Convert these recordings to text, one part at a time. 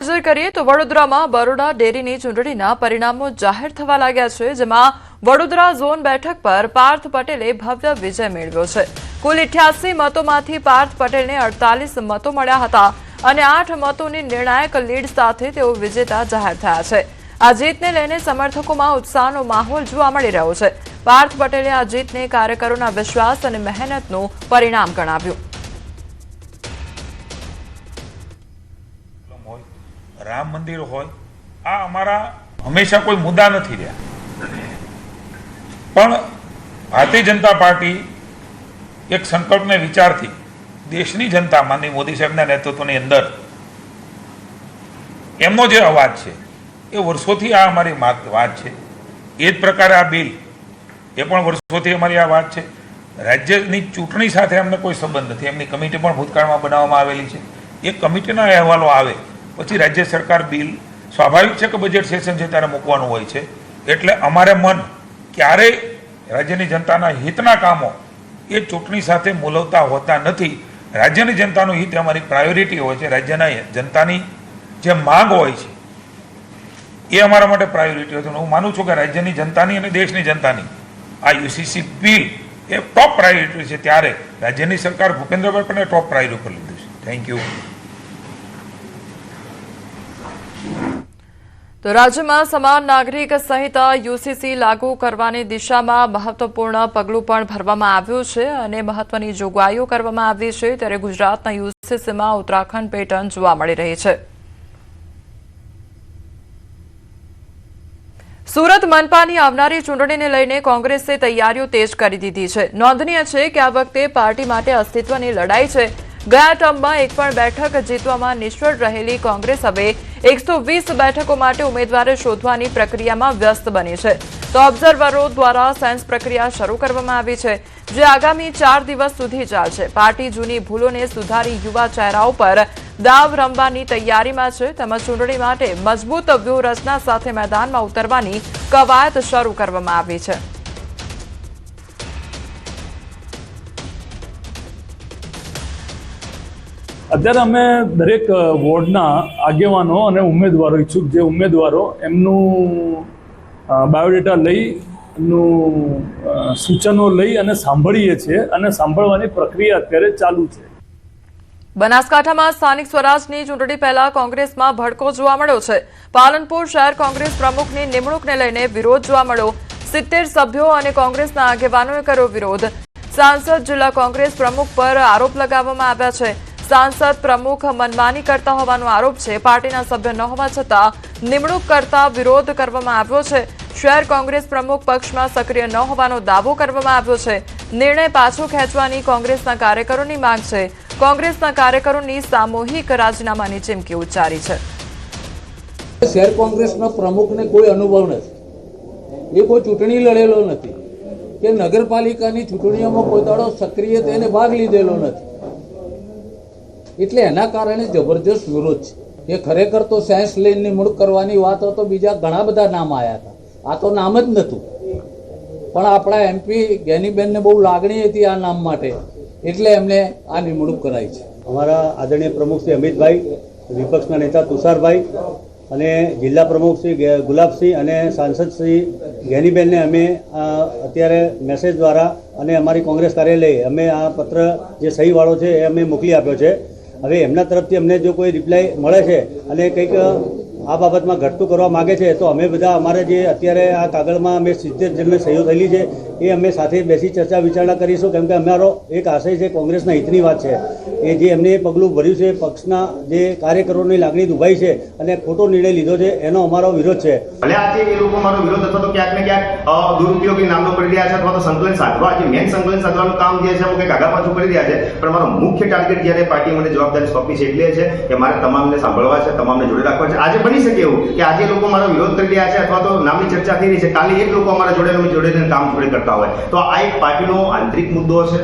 નજર કરીએ તો વડોદરામાં બરોડા ડેરીની ચૂંટણીના પરિણામો જાહેર થવા લાગ્યા છે, જેમાં વડોદરા ઝોન બેઠક પર પાર્થ પટેલે ભવ્ય વિજય મેળવ્યો છે। કુલ 88 મતોમાંથી પાર્થ પટેલને 48 મતો મળ્યા હતા અને 8 મતોની નિર્ણાયક લીડ સાથે તેઓ વિજેતા જાહેર થયા છે। આ જીતને લઈને સમર્થકોમાં ઉત્સાહનો માહોલ જોવા મળી રહ્યો છે। પાર્થ પટેલે આ જીતને કાર્યકરોના વિશ્વાસ અને મહેનતનું પરિણામ ગણાવ્યું। राम मंदिर होय आ अमारा हमेशा कोई मुद्दा नहीं रहा, पण भारतीय जनता पार्टी एक संकल्प ने विचार थी देशनी जनता माननीय मोदी साहेब नेतृत्वनी अंदर एमनो जे अवाज है ए वर्षोथी आ अमारी वात है। ए ज प्रकारे आ बिल ए पण वर्षोथी अमारी आ वात है। राज्यनी चूंटणी साथे अमने कोई संबंध नहीं। एमनी कमिटी पण भूतकाळमां बनाववामां आवेली छे। ए कमिटीना अहेवालो आवे પછી રાજ્ય સરકાર બિલ સ્વાભાવિક છે કે બજેટ સેશન છે ત્યારે મૂકવાનું હોય છે, એટલે અમારે મન ક્યારેય રાજ્યની જનતાના હિતના કામો એ ચૂંટણી સાથે મૂલવતા હોતા નથી। રાજ્યની જનતાનું હિત અમારી પ્રાયોરિટી હોય છે। રાજ્યના જનતાની જે માંગ હોય છે એ અમારા માટે પ્રાયોરિટી હોય છે। હું માનું છું કે રાજ્યની જનતાની અને દેશની જનતાની આ યુસીસી બિલ એ ટોપ પ્રાયોરિટી છે, ત્યારે રાજ્યની સરકાર ભૂપેન્દ્રભાઈ પણ ટોપ પ્રાયોરિટી પર લીધું છે। Thank you. तो राज्य में समान नागरिक संहिता यूसीसी लागू करवानी दिशा में महत्वपूर्ण पगलू पण भरवामां आव्युं छे अने महत्वनी जोगवाईओ करवामां आवी छे, त्यारे गुजरातना यूसीसी में उत्तराखंड पेटर्न जोवा मळी रही छे। सूरत मनपानी आवनारी चूंटणीने लईने कोंग्रेसे तैयारीओ तेज करी दीधी छे। नोंधनीय छे के आ वखते पार्टी माटे अस्तित्वनी लड़ाई छे। गया टर्ममां एक पण बेठक जीतवामां निष्फळ रहेली कोंग्रेस हवे 120 बेठको माटे उमेदवार शोधवानी प्रक्रियामां व्यस्त बनी छे। तो ऑब्जर्वरो द्वारा सेंस प्रक्रिया शरू करवामां आवी छे, जे आगामी 4 दिवस सुधी चालशे। पार्टी जूनी भूलोने सुधारी युवा चेहराओ पर दाव रमवानी तैयारीमां छे, તેમજ ચૂંટણી માટે મજબૂત વ્યૂહરચના સાથે મેદાનમાં ઉતરવાની કવાયત શરૂ કરવામાં આવી છે। અત્યારે અમે દરેક વોર્ડના આગેવાનો અને ઉમેદવારો ઈચ્છુક જે ઉમેદવારો એમનું બાયોડેટા લઈ એમનું સૂચનો લઈ અને સાંભળીએ છીએ અને સાંભળવાની પ્રક્રિયા અત્યારે ચાલુ છે। બનાસકાંઠામાં સ્થાનિક સ્વરાજની ચૂંટણી પહેલા કોંગ્રેસમાં ભડકો જોવા મળ્યો છે। પાલનપુર શહેર કોંગ્રેસ પ્રમુખની નિમણૂકને લઈને વિરોધ જોવા મળ્યો। 70 સભ્યો અને કોંગ્રેસના આગેવાનોએ કર્યો વિરોધ। સાંસદ જિલ્લા કોંગ્રેસ પ્રમુખ પર આરોપ લગાવવામાં આવ્યા છે। सांसद प्रमुख मनमानी करता होવાનો आरोप છે। पार्टीना सभ्य न होवा छतां निमणूक करता विरोध करवामां આવ્યો છે। शहर कांग्रेस प्रमुख पक्षमां सक्रिय न होવાનો दावो करवामां આવ્યો છે। निर्णय पाछो खेंचवानी कांग्रेसना कार्यकरोनी मांग છે। कांग्रेसना कार्यकरोनी सामूहिक राजीनामानी चीमकी उच्चारी છે। शहर कांग्रेसना प्रमुखने कोई अनुभव नहीं, ये कोई चूंटणी लड़ेलो नहीं के नगरपालिकानी चूंटणीओमां कोई दाड़ो सक्रिय थईने भाग लीधेलो नहीं, એટલે એના કારણે જબરજસ્ત વિરોધ છે। એ ખરેખર તો સાયન્સ લઈને નિમણૂક કરવાની વાત તો બીજા ઘણા બધા નામ આવ્યા હતા, આ તો નામ જ નહોતું, પણ આપણા એમપી જ્ઞાનીબેનને બહુ લાગણી હતી આ નામ માટે, એટલે એમને આ નિમણૂક કરાઈ છે। અમારા આદરણીય પ્રમુખ શ્રી અમિતભાઈ, વિપક્ષના નેતા તુષારભાઈ અને જિલ્લા પ્રમુખ શ્રી ગુલાબસિંહ અને સાંસદ શ્રી જ્ઞાનીબેનને અમે અત્યારે મેસેજ દ્વારા અને અમારી કોંગ્રેસ કાર્યાલય અમે આ પત્ર જે સહીવાળો છે એ અમે મોકલી આપ્યો છે। હવે એમના તરફથી અમને જો કોઈ રિપ્લાય મળે છે અને કંઈક આ બાબતમાં ઘટતું કરવા માગે છે તો અમે બધા અમારે જે અત્યારે આ કાગળમાં અમે 70 જણને સહીઓ થયેલી છે એ અમે સાથે બેસી ચર્ચા વિચારણા કરીશું, કેમ કે અમારો એક આશય છે કોંગ્રેસના હિતની વાત છે। એ જે એમને પગલું ભર્યું છે, પક્ષના જે કાર્યકરોની લાગણી દુભાઈ છે અને ખોટો નિર્ણય લીધો છે, એનો અમારો વિરોધ છે। ભલે આજે એ લોકો મારો વિરોધ અથવા તો ક્યાંક ને ક્યાંક દુરુપયોગી નામનો કરી રહ્યા છે અથવા તો સંકલન સાધવા જે મેન સંકલન સાધવાનું કામ જે છે કંઈક આગા પાછું કરી રહ્યા છે, પણ મારો મુખ્ય ટાર્ગેટ જ્યારે પાર્ટી મને જવાબદારી સોંપી છે એટલે છે કે મારે તમામને સાંભળવા છે, તમામને જોડે રાખવા છે। આજે બની શકે એવું કે આજે લોકો મારો વિરોધ કરી રહ્યા છે અથવા તો નામની ચર્ચા થઈ રહી છે, કાલે એક લોકો અમારા જોડે કામ જોડે કરતા હોય તો આ એક પાર્ટીનો આંતરિક મુદ્દો છે।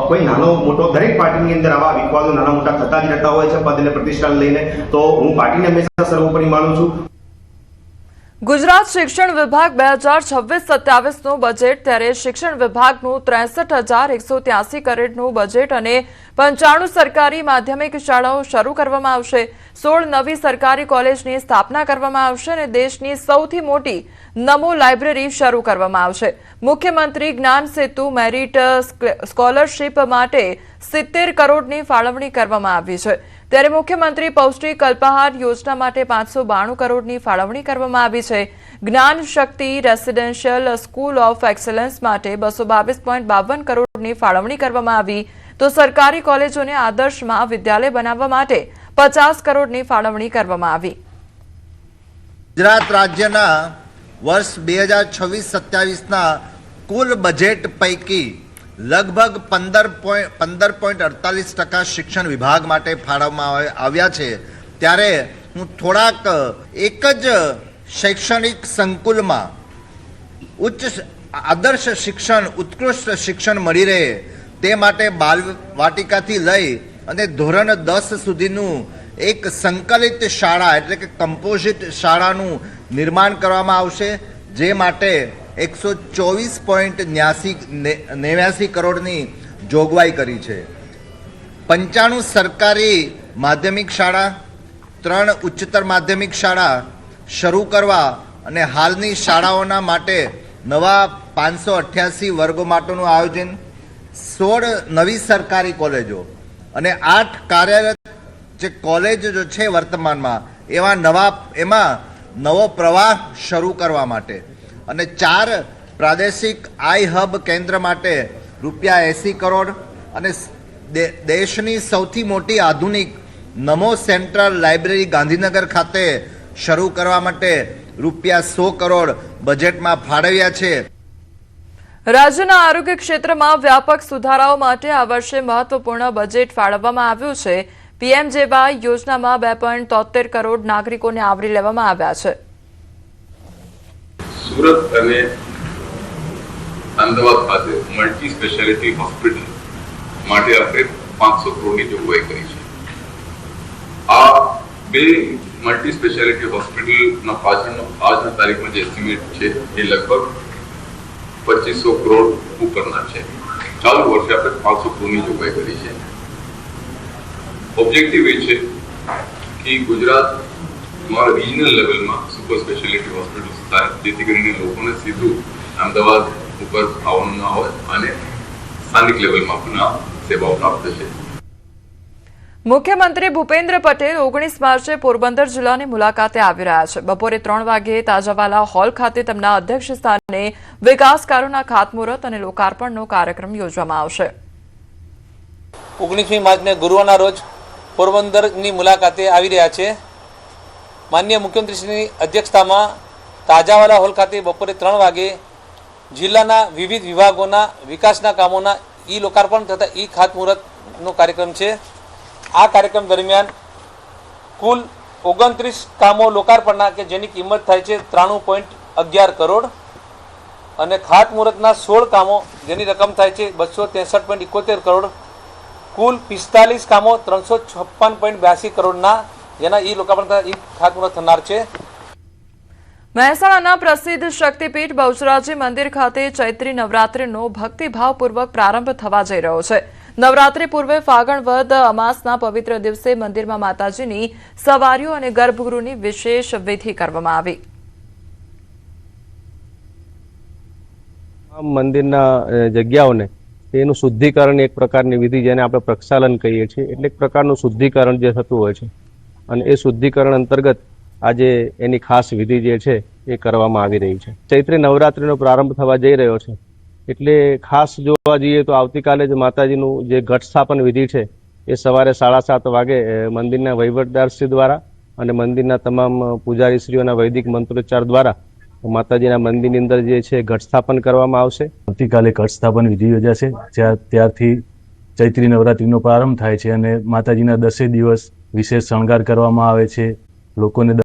કોઈ નાનો મોટો દરેક પાર્ટીની અંદર આવા વિવાદો નાના મોટા થતા જ રહેતા હોય છે પદ અને પ્રતિષ્ઠાને લઈને, તો હું પાર્ટીને હંમેશા સર્વોપરી માનું છું। ગુજરાત શિક્ષણ વિભાગ 2026-27નું બજેટ ત્યારે શિક્ષણ વિભાગનું 63,183 કરોડનું બજેટ અને 95 સરકારી માધ્યમિક શાળાઓ શરૂ કરવામાં આવશે. 16 નવી સરકારી કોલેજની સ્થાપના કરવામાં આવશે અને દેશની સૌથી મોટી નમો લાઇબ્રેરી શરૂ કરવામાં આવશે. મુખ્યમંત્રી જ્ઞાન સેતુ મેરિટ સ્કોલરશીપ માટે 70 કરોડની ફાળવણી કરવામાં આવી છે. ત્યારે મુખ્યમંત્રી પૌષ્ટિક અલ્પાહાર યોજના માટે 592 કરોડની ફાળવણી કરવામાં આવી છે. જ્ઞાન શક્તિ રેસિડેન્શિયલ સ્કૂલ ઓફ એક્સલન્સ માટે 222.52 કરોડની ફાળવણી કરવામાં આવી તો સરકારી કોલેજોને આદર્શ મહાવિદ્યાલય બનાવવા માટે 50 કરોડની ફાળવણી કરવામાં આવી. ગુજરાત રાજ્યના વર્ષ 2026-27ના કુલ બજેટ પૈકી લગભગ 15.48% શિક્ષણ વિભાગ માટે ફાળવવામાં આવ્યા છે. ત્યારે હું થોડાક એક જ શૈક્ષણિક સંકુલમાં ઉચ્ચ આદર્શ શિક્ષણ ઉત્કૃષ્ટ શિક્ષણ મળી રહે તે માટે બાલ વાટિકાથી લઈ અને ધોરણ 10 સુધીનું એક સંકલિત શાળા એટલે કે કમ્પોઝિટ શાળાનું નિર્માણ કરવામાં આવશે, જે માટે 124.89 કરોડની જોગવાઈ કરી છે. 95 સરકારી માધ્યમિક શાળા, 3 ઉચ્ચતર માધ્યમિક શાળા શરૂ કરવા અને હાલની શાળાઓના માટે નવા 588 વર્ગો માટેનું આયોજન, 16 નવી સરકારી કોલેજો અને 8 કાર્યરત જે કોલેજો છે વર્તમાનમાં એમાં નવો પ્રવાહ શરૂ કરવા માટે અને 4 પ્રાદેશિક આઈ હબ કેન્દ્ર માટે ₹80 કરોડ અને દેશની સૌથી મોટી આધુનિક નમો સેન્ટ્રલ લાઇબ્રેરી ગાંધીનગર ખાતે શરૂ કરવા માટે ₹100 કરોડ બજેટમાં ફાળવ્યા છે. રાજ્યના આરોગ્ય ક્ષેત્રમાં વ્યાપક સુધારાઓ માટે આ વર્ષે મહત્વપૂર્ણ બજેટ ફાળવવામાં આવ્યું છે. પીએમજેવાય યોજનામાં 2.73 કરોડ નાગરિકોને આવરી લેવામાં આવ્યા છે. સુરત અને અમદાવાદ ખાતે મલ્ટી સ્પેશિયાલિટી હોસ્પિટલ માટે આપણે 500 કરોડની જોગવાઈ કરી છે. આ બે મલ્ટી સ્પેશિયાલિટી હોસ્પિટલના પાછળનો આજના તારીખમાં જે એસ્ટિમેટ છે એ લગભગ 2500 કરોડ ઉપરના છે. ચાલુ વર્ષે આપણે 500 કરોડની જોગવાઈ કરી છે. ઓબ્જેક્ટિવ એ છે કે ગુજરાત રિજનલ લેવલમાં સુપર સ્પેશિયાલિટી હોસ્પિટલ થાય, જેથી કરીને લોકોને સીધું અમદાવાદ ઉપર આવવાનું ના હોય અને સ્થાનિક લેવલમાં પણ આ સેવાઓ પ્રાપ્ત થશે. મુખ્યમંત્રી ભૂપેન્દ્ર પટેલ 19 માર્ચે પોરબંદર જિલ્લાની મુલાકાતે આવી રહ્યા છે. બપોરે 3 વાગ્યે તાજાવાલા હોલ ખાતે તેમના અધ્યક્ષ સ્થાને વિકાસ કાર્યોના ખાતમુહૂર્ત અને લોકાર્પણનો કાર્યક્રમ યોજવામાં આવશે. 19મી માર્ચને ગુરુવારના રોજ પોરબંદરની મુલાકાતે આવી રહ્યા છે. માનનીય મુખ્યમંત્રીશ્રીની અધ્યક્ષતામાં તાજાવાલા હોલ ખાતે બપોરે 3 વાગે જિલ્લાના વિવિધ વિભાગોના વિકાસના કામોના લોકાર્પણ તથા ખાતમુહૂર્તનો કાર્યક્રમ છે. આ કાર્યક્રમ દરમિયાન કુલ 29 કામો લોકાર્પણના કે જેની કિંમત થાય છે 93.11 કરોડ અને ખાતમુહૂર્તના 16 કામો જેની રકમ થાય છે 263.71 કરોડ. કુલ 45 કામો 356.82 કરોડના જેના લોકાર્પણ ખાતમુહૂર્ત થનાર છે. મહેસાણાના પ્રસિદ્ધ શક્તિપીઠ બહુચરાજી મંદિર ખાતે ચૈત્રી નવરાત્રિનો ભક્તિભાવપૂર્વક પ્રારંભ થવા જઈ રહ્યો છે. નવરાત્રિ પૂર્વે ફાગણ વદ અમાસના પવિત્ર દિવસે મંદિરમાં માતાજીની સવારીઓ અને ગર્ભગૃહની વિશેષ વિધિ કરવામાં આવી. મંદિરના જગ્યાઓને એનું શુદ્ધિકરણ એક પ્રકારની વિધિ જેને આપણે પ્રક્ષાલન કહીએ છીએ, એટલે એક પ્રકારનું શુદ્ધિકરણ જે થતું હોય છે અને એ શુદ્ધિકરણ અંતર્ગત આજે એની ખાસ વિધિ જે છે એ કરવામાં આવી રહી છે. ચૈત્રી નવરાત્રિનો પ્રારંભ થવા જઈ રહ્યો છે એટલે ખાસ જોવા જઈએ તો આવતીકાલે જ માતાજીનું જે ઘટ સ્થાપન વિધિ છે એ સવારે 7:30 વાગે મંદિરના વહીવટદારશ્રી દ્વારા અને મંદિરના તમામ પૂજારીશ્રીઓના વૈદિક મંત્રોચ્ચાર દ્વારા માતાજીના મંદિરની અંદર જે છે ઘટ સ્થાપન કરવામાં આવશે. આવતીકાલે ઘટ સ્થાપન વિધિ યોજાશે. ત્યારથી ચૈત્રી નવરાત્રિનો પ્રારંભ થાય છે અને માતાજીના 10 દિવસ વિશેષ શણગાર કરવામાં આવે છે. લોકોને